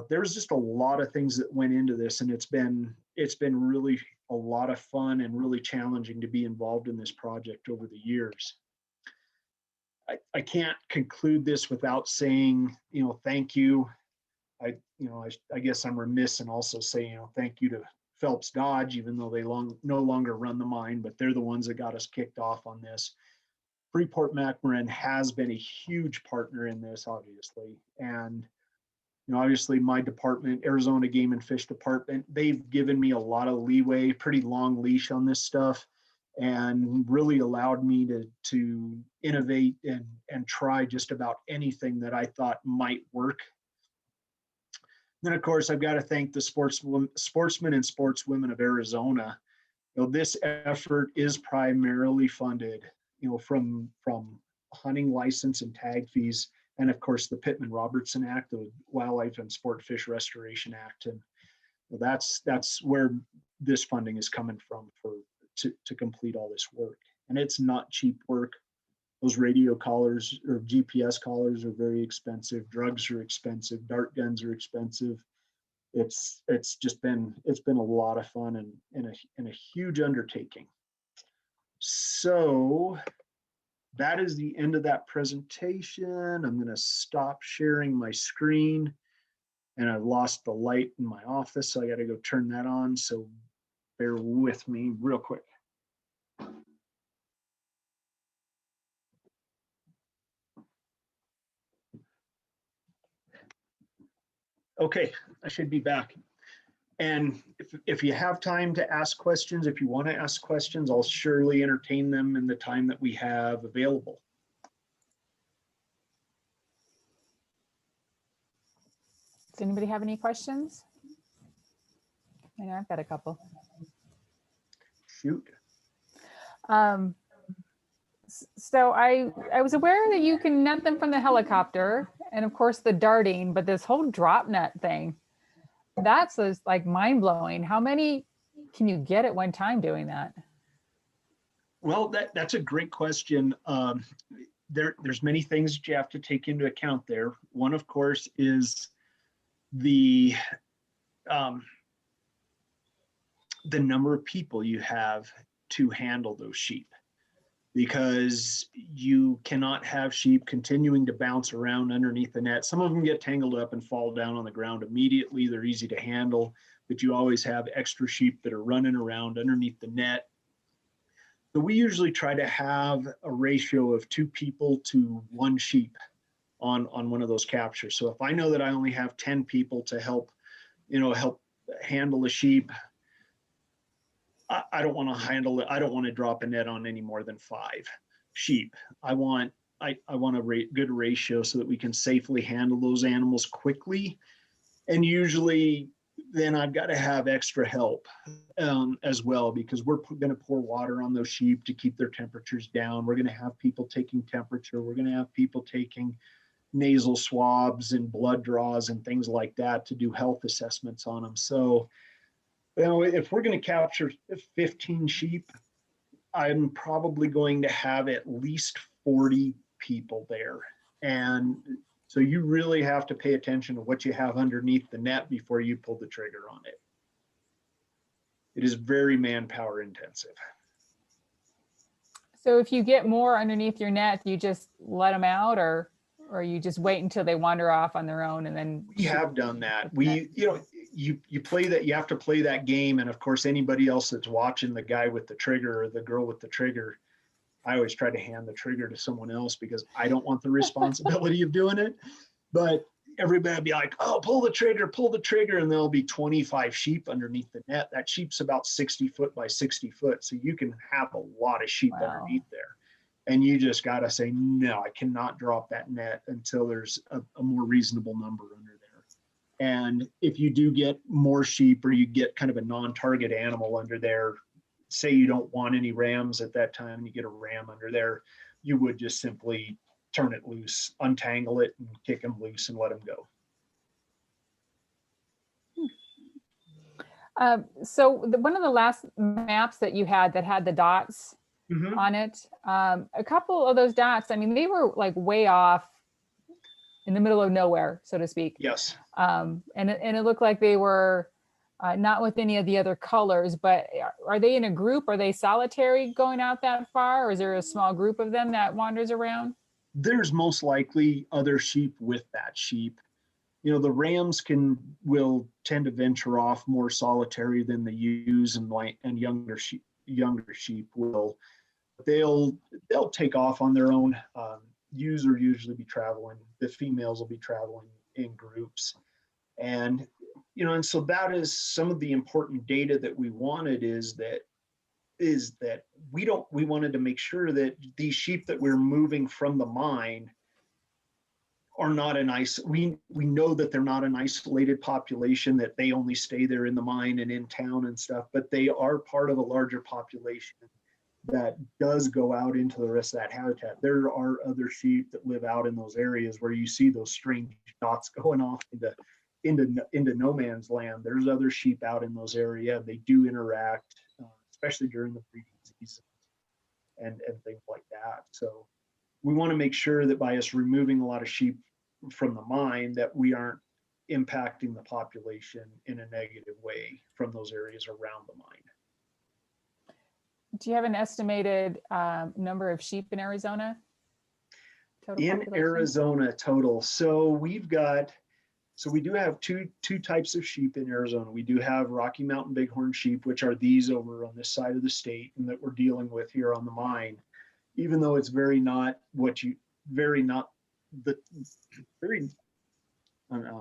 There's just a lot of things that went into this, and it's been really a lot of fun and really challenging to be involved in this project over the years. I can't conclude this without saying, thank you. I guess I'm remiss in also saying, thank you to Phelps Dodge, even though they no longer run the mine, but they're the ones that got us kicked off on this, Freeport-McMoRan has been a huge partner in this, obviously. And, obviously my department, Arizona Game and Fish Department, they've given me a lot of leeway, pretty long leash on this stuff, and really allowed me to innovate and try just about anything that I thought might work. Then, of course, I've got to thank the sportsmen and sportswomen of Arizona. This effort is primarily funded, from hunting license and tag fees, and of course the Pittman-Robertson Act, the Wildlife and Sport Fish Restoration Act, and that's where this funding is coming from to complete all this work. And it's not cheap work. Those radio collars or GPS collars are very expensive. Drugs are expensive. Dart guns are expensive. It's been a lot of fun and a huge undertaking. So that is the end of that presentation. I'm going to stop sharing my screen, and I've lost the light in my office, so I got to go turn that on. So bear with me real quick. Okay, I should be back. And if you have time to ask questions, if you want to ask questions, I'll surely entertain them in the time that we have available. Does anybody have any questions? I know I've got a couple. Shoot. So I was aware that you can net them from the helicopter, and of course the darting, but this whole drop net thing, that's just like mind blowing. How many can you get at one time doing that? Well, that's a great question. There's many things that you have to take into account there. One, of course, is the number of people you have to handle those sheep, because you cannot have sheep continuing to bounce around underneath the net. Some of them get tangled up and fall down on the ground immediately. They're easy to handle, but you always have extra sheep that are running around underneath the net. So we usually try to have a ratio of 2 people to 1 sheep on one of those captures. So if I know that I only have 10 people to help handle a sheep, I don't want to handle it. I don't want to drop a net on any more than 5 sheep. I want a good ratio so that we can safely handle those animals quickly. And usually then I've got to have extra help as well, because we're going to pour water on those sheep to keep their temperatures down. We're going to have people taking temperature. We're going to have people taking nasal swabs and blood draws and things like that to do health assessments on them. So, if we're going to capture 15 sheep, I'm probably going to have at least 40 people there. And so you really have to pay attention to what you have underneath the net before you pull the trigger on it. It is very manpower intensive. So if you get more underneath your net, you just let them out, or you just wait until they wander off on their own and then we have done that. You play that, you have to play that game. And of course, anybody else that's watching the guy with the trigger or the girl with the trigger, I always try to hand the trigger to someone else because I don't want the responsibility of doing it. But everybody will be like, oh, pull the trigger. And there'll be 25 sheep underneath the net. That sheep's about 60 foot by 60 foot. So you can have a lot of sheep underneath there. And you just got to say, no, I cannot drop that net until there's a more reasonable number under there. And if you do get more sheep, or you get kind of a non-target animal under there, say you don't want any rams at that time, and you get a ram under there, you would just simply turn it loose, untangle it, and kick them loose and let them go. So one of the last maps that you had that had the dots on it, a couple of those dots, I mean, they were like way off in the middle of nowhere, so to speak. Yes. And it looked like they were not with any of the other colors, but are they in a group? Are they solitary going out that far? Or is there a small group of them that wanders around? There's most likely other sheep with that sheep. The rams will tend to venture off more solitary than the ewes and younger sheep will. They'll they'll take off on their own. Ewes will usually be traveling. The females will be traveling in groups. And, and so that is some of the important data that we wanted is that we wanted to make sure that these sheep that we're moving from the mine are not we know that they're not an isolated population, that they only stay there in the mine and in town and stuff, but they are part of a larger population that does go out into the rest of that habitat. There are other sheep that live out in those areas where you see those strange dots going off into no man's land. There's other sheep out in those areas. They do interact, especially during the breeding season and things like that. So we want to make sure that by us removing a lot of sheep from the mine, that we aren't impacting the population in a negative way from those areas around the mine. Do you have an estimated number of sheep in Arizona? Total In population? Arizona total, so we do have two types of sheep in Arizona. We do have Rocky Mountain Bighorn sheep, which are these over on this side of the state and that we're dealing with here on the mine. Even though it's I'm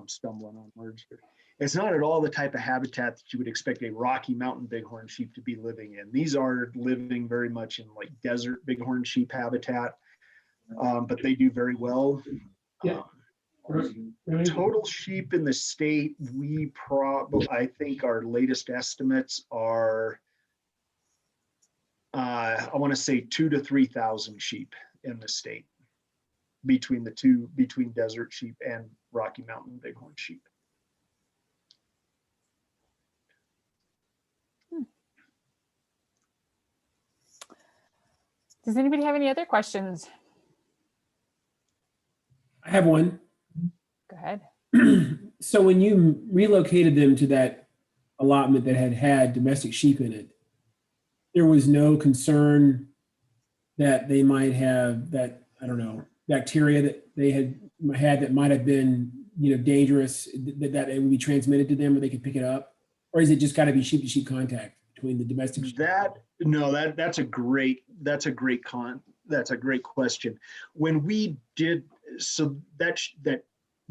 stumbling on words here. It's not at all the type of habitat that you would expect a Rocky Mountain Bighorn sheep to be living in. These are living very much in like desert Bighorn sheep habitat, but they do very well. Yeah. Total sheep in the state, I think our latest estimates are, I want to say 2,000 to 3,000 sheep in the state between desert sheep and Rocky Mountain Bighorn sheep. Does anybody have any other questions? I have one. Go ahead. So when you relocated them to that allotment that had domestic sheep in it, there was no concern that they might have that, I don't know, bacteria that they had that might have been, dangerous, that it would be transmitted to them or they could pick it up? Or is it just got to be sheep to sheep contact between the domestic sheep? That's a great question. When we did, so that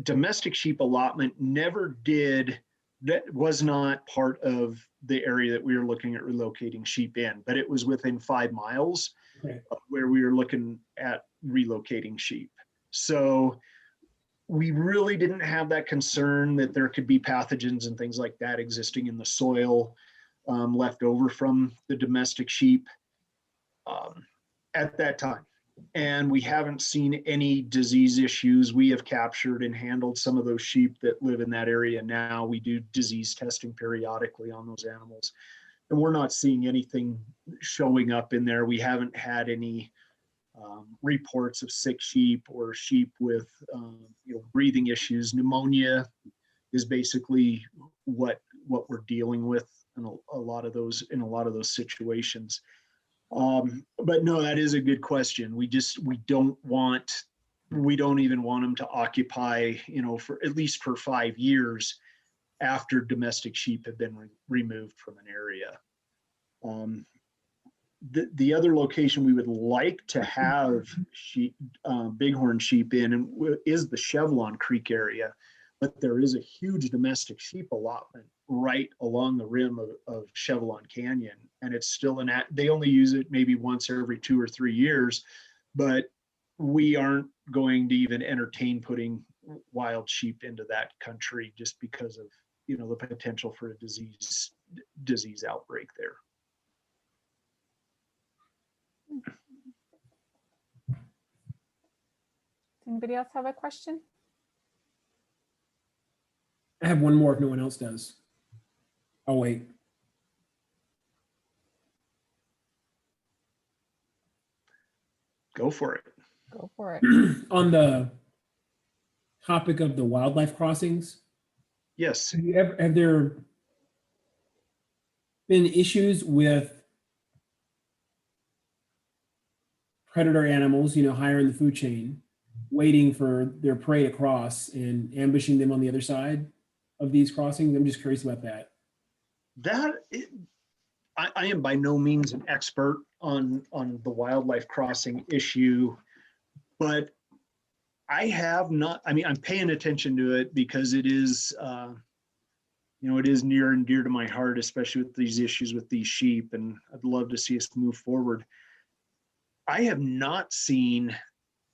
domestic sheep allotment was not part of the area that we were looking at relocating sheep in, but it was within 5 miles of where we were looking at relocating sheep. So we really didn't have that concern that there could be pathogens and things like that existing in the soil left over from the domestic sheep at that time. And we haven't seen any disease issues. We have captured and handled some of those sheep that live in that area now. We do disease testing periodically on those animals, and we're not seeing anything showing up in there. We haven't had any reports of sick sheep or sheep with breathing issues. Pneumonia is basically what we're dealing with in a lot of those situations. But no, that is a good question. We don't even want them to occupy, for at least for 5 years after domestic sheep have been removed from an area. The other location we would like to have bighorn sheep in is the Chevelon Creek area, but there is a huge domestic sheep allotment right along the rim of Chevelon Canyon, and it's still they only use it maybe once every 2 or 3 years, but we aren't going to even entertain putting wild sheep into that country just because of the potential for a disease outbreak there. Anybody else have a question? I have one more if no one else does. I'll wait. Go for it. Go for it. On the topic of the wildlife crossings, Yes. have there been issues with predator animals, higher in the food chain, waiting for their prey to cross and ambushing them on the other side of these crossings? I'm just curious about that. I am by no means an expert on the wildlife crossing issue, but I have not, I mean, I'm paying attention to it because it is, it is near and dear to my heart, especially with these issues with these sheep, and I'd love to see us move forward. I have not seen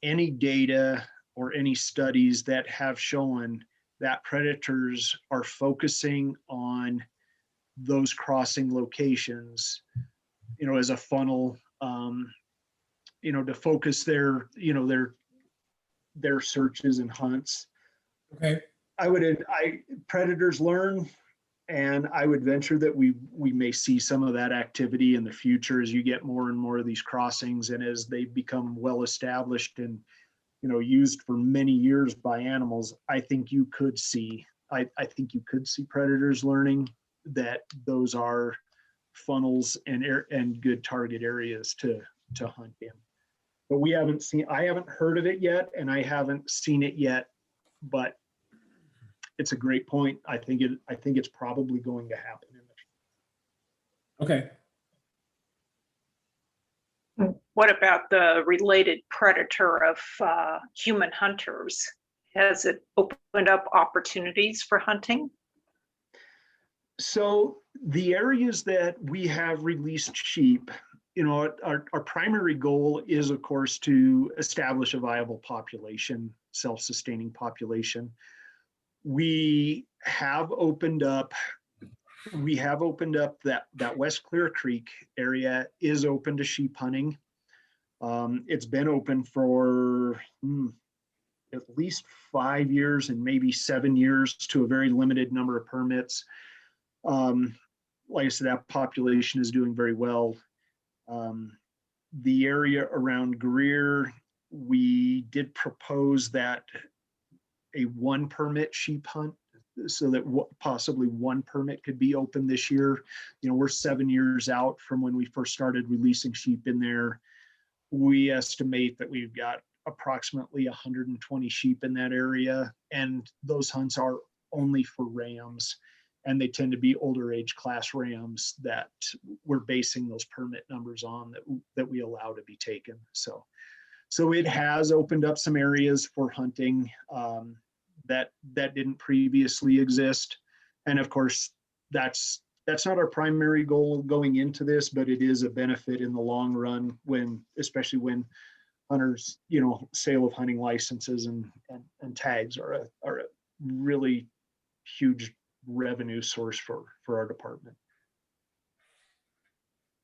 any data or any studies that have shown that predators are focusing on those crossing locations, as a funnel, to focus their searches and hunts. Okay. Predators learn, and I would venture that we may see some of that activity in the future as you get more and more of these crossings, and as they become well established and used for many years by animals. I think you could see predators learning that those are funnels and good target areas to hunt in. But I haven't heard of it yet, and I haven't seen it yet, but it's a great point. I think it's probably going to happen. Okay. What about the related predator of human hunters? Has it opened up opportunities for hunting? So the areas that we have released sheep, our primary goal is, of course, to establish a viable population, self-sustaining population. We have opened up that West Clear Creek area is open to sheep hunting. It's been open for at least 5 years and maybe 7 years to a very limited number of permits. Like I said, that population is doing very well. The area around Greer, we did propose that a 1 permit sheep hunt, so that possibly 1 permit could be open this year. We're 7 years out from when we first started releasing sheep in there. We estimate that we've got approximately 120 sheep in that area, and those hunts are only for rams, and they tend to be older age class rams that we're basing those permit numbers on that we allow to be taken. So it has opened up some areas for hunting that didn't previously exist. And of course, that's not our primary goal going into this, but it is a benefit in the long run, especially when hunters, sale of hunting licenses and tags are a really huge revenue source for our department.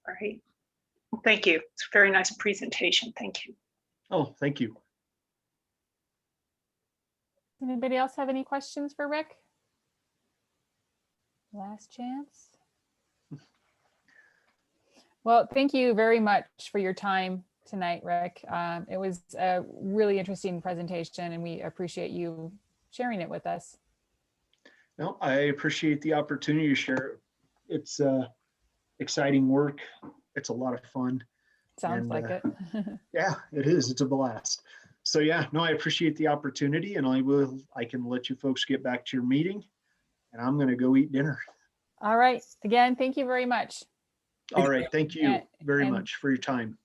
All right. Well, thank you. It's a very nice presentation. Thank you. Oh, thank you. Anybody else have any questions for Rick? Last chance. Well, thank you very much for your time tonight, Rick. It was a really interesting presentation, and we appreciate you sharing it with us. No, I appreciate the opportunity to share. It's exciting work. It's a lot of fun. Sounds like it. Yeah, it is. It's a blast. So yeah, no, I appreciate the opportunity, and I can let you folks get back to your meeting, and I'm going to go eat dinner. All right. Again, thank you very much. All right. Thank you very and much for your time.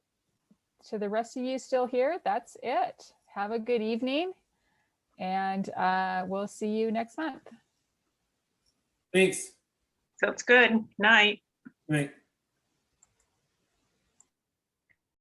To the rest of you still here, that's it. Have a good evening, and we'll see you next month. Thanks. Sounds good. Night. Right.